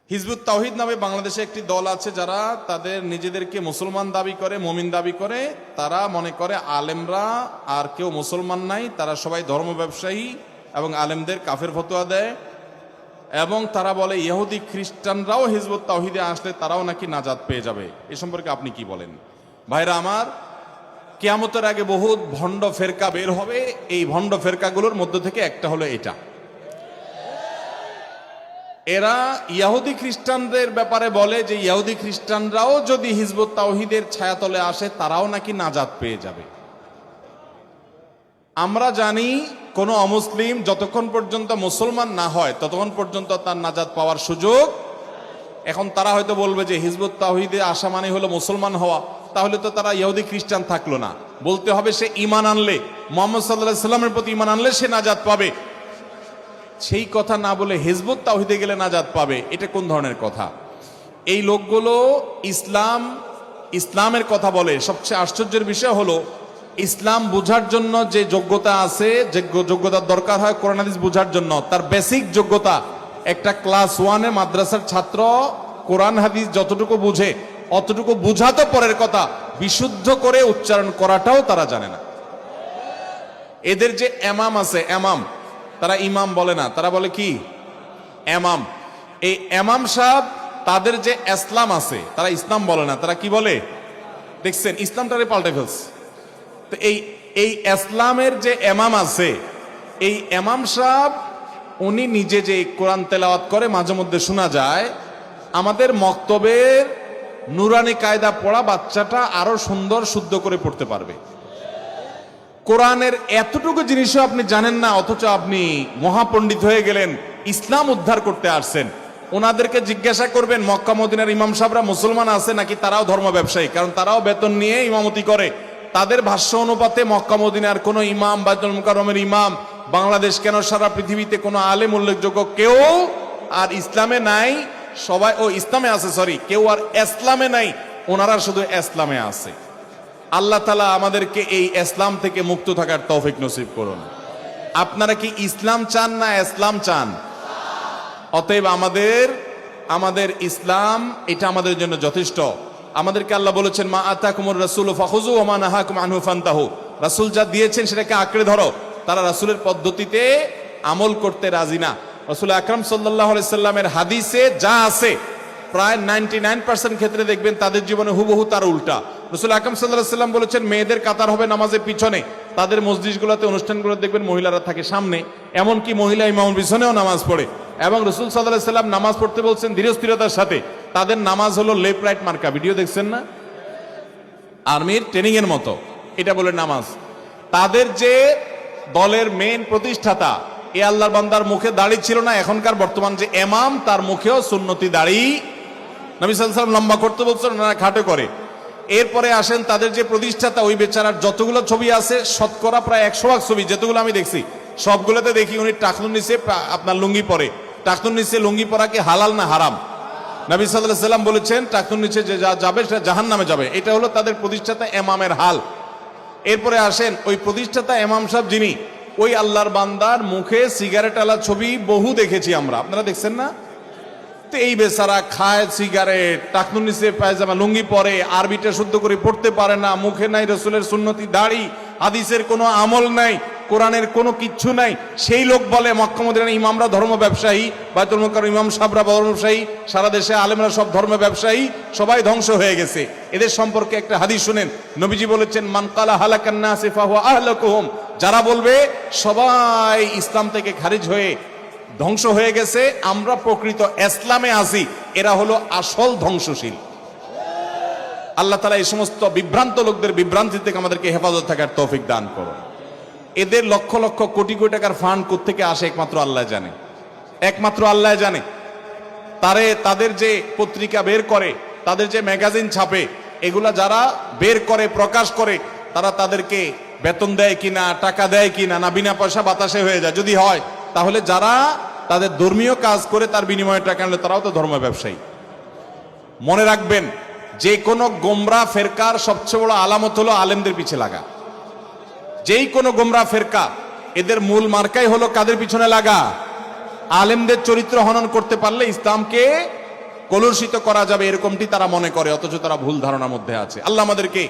Hizb ut তাওহীদ নামে বাংলাদেশে একটি দল আছে যারা তাদের নিজেদেরকে মুসলমান দাবি করে, মুমিন দাবি করে। তারা মনে করে আলেমরা আর কেউ মুসলমান নাই, তারা সবাই ধর্ম ব্যবসায়ী এবং আলেমদের কাফের ফতোয়া দেয়। এবং তারা বলে ইহুদি খ্রিস্টানরাও হিজবুত তাওহীদে আসলে তারাও নাকি নাজাত পেয়ে যাবে। এ সম্পর্কে আপনি কি বলেন? ভাইরা আমার, কিয়ামতের আগে বহুত ভণ্ড ফেরকা বের হবে। এই ভণ্ড ফেরকাগুলোর মধ্য থেকে একটা হলো এটা। এরা ইহুদি খ্রিস্টানদের ব্যাপারে বলে যে ইহুদি খ্রিস্টানরাও যদি হিজবুত তাওহীদের ছায়াতলে আসে তারাও নাকি নাজাত পেয়ে যাবে। আমরা জানি কোন অমুসলিম যতক্ষণ পর্যন্ত মুসলমান না হয় ততক্ষণ পর্যন্ত তার নাজাত পাওয়ার সুযোগ। এখন তারা হয়তো বলবে যে হিজবুত তাওহীদে আসা মানে হলো মুসলমান হওয়া, তাহলে তো তারা ইহুদি খ্রিস্টান থাকলো না। বলতে হবে সে ঈমান আনলে, মুহাম্মদ সাল্লাল্লাহু আলাইহি সাল্লামের প্রতি ঈমান আনলে সে নাজাত পাবে। সেই কথা না বলে হিজবুত তাওহীদে গেলে নাজাত পাবে, এটা কোন ধরনের কথা? এই লোকগুলো ইসলামের কথা বলে। সবচেয়ে আশ্চর্যের বিষয় হলো ইসলাম বোঝার জন্য যে যোগ্যতা আছে, যে যোগ্যতার দরকার হয় কোরআন হাদিস বোঝার জন্য, তার বেসিক যোগ্যতা একটা ক্লাস 1-এ মাদ্রাসার ছাত্র কোরআন হাদিস যতটুকু বুঝে অতটুকু বুঝা তো পরের কথা, বিশুদ্ধ করে উচ্চারণ করাটাও তারা জানে না। এদের যে এমাম আছে, এমাম, তারা ইমাম বলে না, তারা বলে কি? এমাম। এই এমাম সাহেব তাদের যে ইসলাম আছে, তারা ইসলাম বলে না, তারা কি বলে? দেখছেন, ইসলামটারে পাল্টে ফেলছে। তো এই ইসলামের যে এমাম আছে, এই এমাম সাহেব উনি নিজে যে কোরআন তেলাওয়াত করে মাঝে মধ্যে শোনা যায়, আমাদের মক্তবের নুরানি কায়দা পড়া বাচ্চাটা আরো সুন্দর শুদ্ধ করে পড়তে পারবে। কোরআনের এতটুকু জিনিসও আপনি জানেন না, অথচ আপনি মহাপণ্ডিত হয়ে গেলেন, ইসলাম উদ্ধার করতে আসছেন। ওনাদেরকে জিজ্ঞাসা করবেন মক্কা মদিনার ইমাম সাহেবরা মুসলমান আছে নাকি তারাও ধর্ম ব্যবসায়ী, কারণ তারাও বেতন নিয়ে ইমামতি করে। তাদের ভাষ্য অনুপাতে মক্কা মদিনার কোনো ইমাম, বাইতুল মুকাররমের ইমাম, বাংলাদেশ কেন সারা পৃথিবীতে কোনো আলেম উল্লেখযোগ্য কেউ আর ইসলামে নাই। সবাই ইসলামে আছে, কেউ আর ইসলামে নাই, ওনারা শুধু ইসলামে আছে। আল্লাহ তাআলা আমাদেরকে এই ইসলাম থেকে মুক্ত থাকার তৌফিক নসিব করুন। আপনারা কি ইসলাম চান না ইসলাম চান? অতএব আমাদের ইসলাম এটা আমাদের জন্য যথেষ্ট। আমাদেরকে আল্লাহ বলেছেন মা আতাকুমুর রাসূলু ফাখুযু ওয়া মা নাহাকুম আনহু ফান্তাহু। রাসূল যা দিয়েছেন সেটাকে আঁকড়ে ধরো। তারা রাসূলের পদ্ধতিতে আমল করতে রাজি না। রাসূল আকরাম সাল্লাল্লাহু আলাইহি সাল্লামের হাদিসে যা আছে প্রায় 99% ক্ষেত্রে দেখবেন তাদের জীবনে হুবহু তার উল্টা। রাসূল আকরাম সাল্লাল্লাহু আলাইহি সাল্লাম বলেছেন মেয়েদের কাতার হবে নামাজের পিছনে। তাদের মসজিদগুলোতে অনুষ্ঠানগুলো দেখবেন মহিলারা থাকে সামনে, এমনকি মহিলা ইমামের পিছনেও নামাজ পড়ে। এবং রাসূল সাল্লাল্লাহু আলাইহি সাল্লাম নামাজ পড়তে বলছেন ধীরস্থিরতার সাথে। তাদের নামাজ হলো লেফট রাইট মার্কা, ভিডিও দেখছেন না? আর্মির ট্রেনিং এর মতো এটা বলে নামাজ। তাদের যে দলের মেইন প্রতিষ্ঠাতা, এ আল্লাহর বান্দার মুখে দাড়ি ছিল না, এখনকার বর্তমান যে ইমাম তার মুখেও সুন্নতি দাড়ি। নবী সাল্লাল্লাহু আলাইহি ওয়াসাল্লাম লম্বা করতে বলছেন, ওনারা খাটো করে। এরপরে আসেন তাদের যে প্রতিষ্ঠাতা, ওই বেচারার যতগুলো ছবি আছে শতকরা প্রায় 100 ছবি যেতগুলো আমি দেখছি সবগুলোতে দেখি উনি টাকনুর নিচে আপনার লুঙ্গি পরে। টাকনুর নিচে লুঙ্গি পরা কি হালাল না হারাম? নবী সাল্লাল্লাহু আলাইহি ওয়াসাল্লাম বলেছেন টাকনুর নিচে যে যাবে সে জাহান্নামে যাবে। এটা হলো তাদের প্রতিষ্ঠাতা ইমামের হাল। এরপরে আসেন ওই প্রতিষ্ঠাতা ইমাম সাহেব যিনি, ওই আল্লাহর বান্দার মুখে সিগারেট আলা ছবি বহু দেখেছি আমরা, আপনারা দেখছেন না? তো এই বেচারা খায় সিগারেট, টাকনুর নিচে পায়জামা লুঙ্গি পরে, আরবিটা শুদ্ধ করে পড়তে পারে না, মুখে নাই রাসূলের সুন্নতি দাড়ি, হাদিসের কোনো আমল নাই, কোরআনের কোনো কিচ্ছু নাই। সেই লোক বলে মক্কা মদিনার ইমামরা ধর্ম ব্যবসায়ী, বাইতুল মুকাররম ইমাম সাহেবরা ধর্ম ব্যবসায়ী, সারা দেশে আলেমরা সব ধর্ম ব্যবসায়ী, সবাই ধ্বংস হয়ে গেছে। এদের সম্পর্কে একটা হাদিস শুনেন, নবীজি বলেছেন মান কালা হালাকান নাসি ফাহুয়া আহলাকুহুম। যারা বলবে সবাই ইসলাম থেকে খারিজ হয়ে ধ্বংস হয়ে গেছে, আমরা প্রকৃত ইসলামে আছি, এরা হলো আসল ধ্বংসশীল। আল্লাহ তাআলা এই সমস্ত বিভ্রান্ত লোকদের বিভ্রান্তি থেকে আমাদেরকে হেফাজত থাকার তৌফিক দান করুন। এদের লক্ষ লক্ষ কোটি কোটি টাকার ফান্ড কোত্থেকে আসে একমাত্র আল্লাহ জানে, একমাত্র আল্লাহ জানে। তাদের যে পত্রিকা বের করে, তাদের যে ম্যাগাজিন ছাপে, এগুলা যারা বের করে প্রকাশ করে, তারা তাদেরকে বেতন দেয় কিনা, টাকা দেয় কিনা, না বিনা পয়সা বাতাসে হয়ে যায়? যদি হয় তাহলে যারা তাদের ধর্মীয় কাজ করে তার বিনিময়ে টাকা আনলে তারাও তো ধর্ম ব্যবসায়ী। মনে রাখবেন, যে কোনো গোমরা ফেরকার সবচেয়ে বড় আলামত হলো আলেমদের পিছে লাগা। যেই কোনো গোমরা ফেরকা, এদের মূল মার্কাই হলো কাদের পিছনে লাগা? আলেমদের চরিত্র হনন করতে পারলে ইসলামকে কলুষিত করা যাবে এরকমটি তারা মনে করে, অথচ তারা ভুল ধারণার মধ্যে আছে। আল্লাহ আমাদেরকে